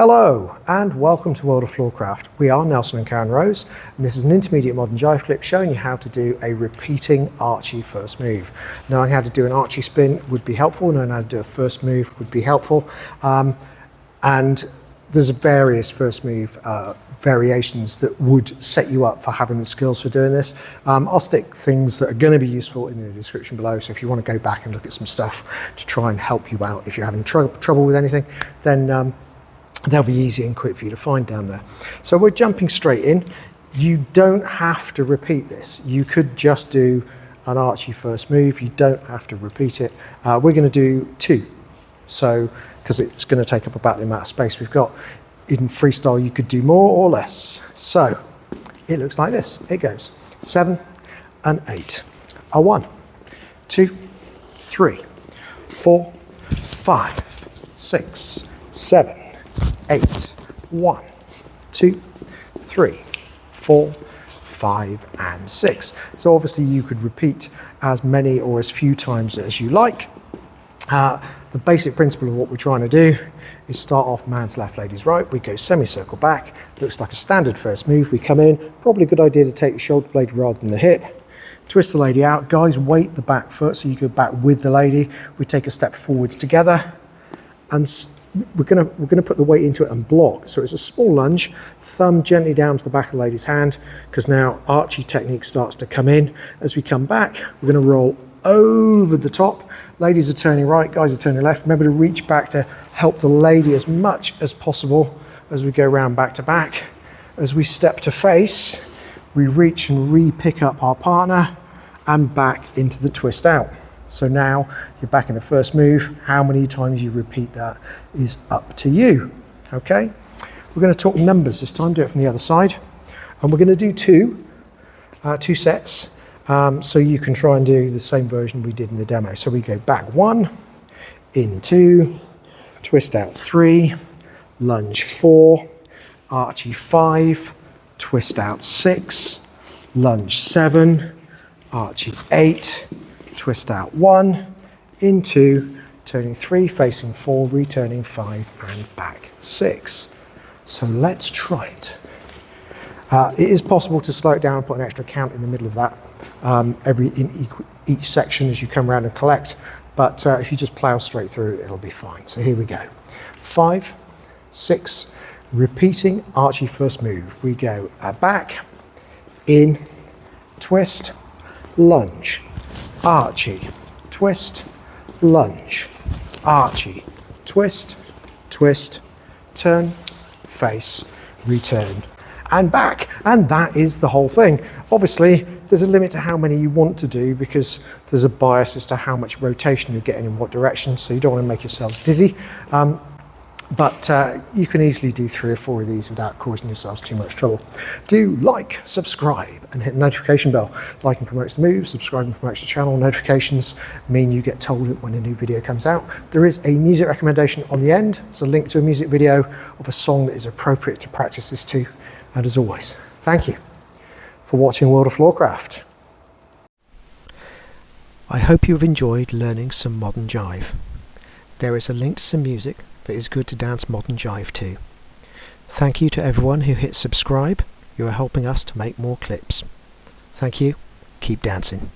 Hello and welcome to World of Floorcraft. We are Nelson and Karen Rose, and this is an Intermediate Modern Jive Clip showing you how to do a repeating Archie First Move. Knowing how to do an Archie Spin would be helpful, knowing how to do a First Move would be helpful, and there's various First Move variations that would set you up for having the skills for doing this. I'll stick things that are going to be useful in the description below, so if you want to go back and look at some stuff to try and help you out if you're having trouble with anything, then they'll be easy and quick for you to find down there. So we're jumping straight in. You don't have to repeat this. You could just do an Archie First Move. You don't have to repeat it. We're going to do two, so because it's going to take up about the amount of space we've got. In freestyle, you could do more or less. So it looks like this. It goes 7 and 8. A 1, 2, 3, 4, 5, 6, 7, 8, 1, 2, 3, 4, 5, and 6. So obviously you could repeat as many or as few times as you like. The basic principle of what we're trying to do is start off man's left, lady's right. We go semicircle back. Looks like a standard first move. We come in. Probably a good idea to take the shoulder blade rather than the hip. Twist the lady out. Guys, weight the back foot so you go back with the lady. We take a step forwards together, and we're gonna put the weight into it and block. So it's a small lunge, thumb gently down to the back of the lady's hand, because now Archie technique starts to come in. As we come back, we're gonna roll over the top. Ladies are turning right, guys are turning left. Remember to reach back to help the lady as much as possible as we go round back to back. As we step to face, we reach and re-pick up our partner and back into the twist out. So now you're back in the first move. How many times you repeat that is up to you, okay? We're gonna talk numbers this time, do it from the other side. And we're gonna do two sets. So you can try and do the same version we did in the demo. So we go back 1, in 2, twist out 3, lunge 4, Archie 5, twist out 6, lunge 7, Archie 8, twist out 1, in 2, turning 3, facing 4, returning 5, and back 6. So let's try it. It is possible to slow it down and put an extra count in the middle of that in each section as you come around and collect, but if you just plow straight through, it'll be fine. So here we go. 5, 6, repeating Archie First Move. We go back, in, twist, lunge, Archie, twist, lunge, Archie, twist, twist, turn, face, return, and back. And that is the whole thing. Obviously, there's a limit to how many you want to do because there's a bias as to how much rotation you're getting in what direction, so you don't want to make yourselves dizzy. But you can easily do 3 or 4 of these without causing yourselves too much trouble. Do like, subscribe, and hit the notification bell. Liking promotes the move, subscribing promotes the channel. Notifications mean you get told when a new video comes out. There is a music recommendation on the end. It's a link to a music video of a song that is appropriate to practice this to. And as always, thank you for watching World of Floorcraft. I hope you've enjoyed learning some modern jive. There is a link to some music that is good to dance modern jive to. Thank you to everyone who hit subscribe. You are helping us to make more clips. Thank you. Keep dancing.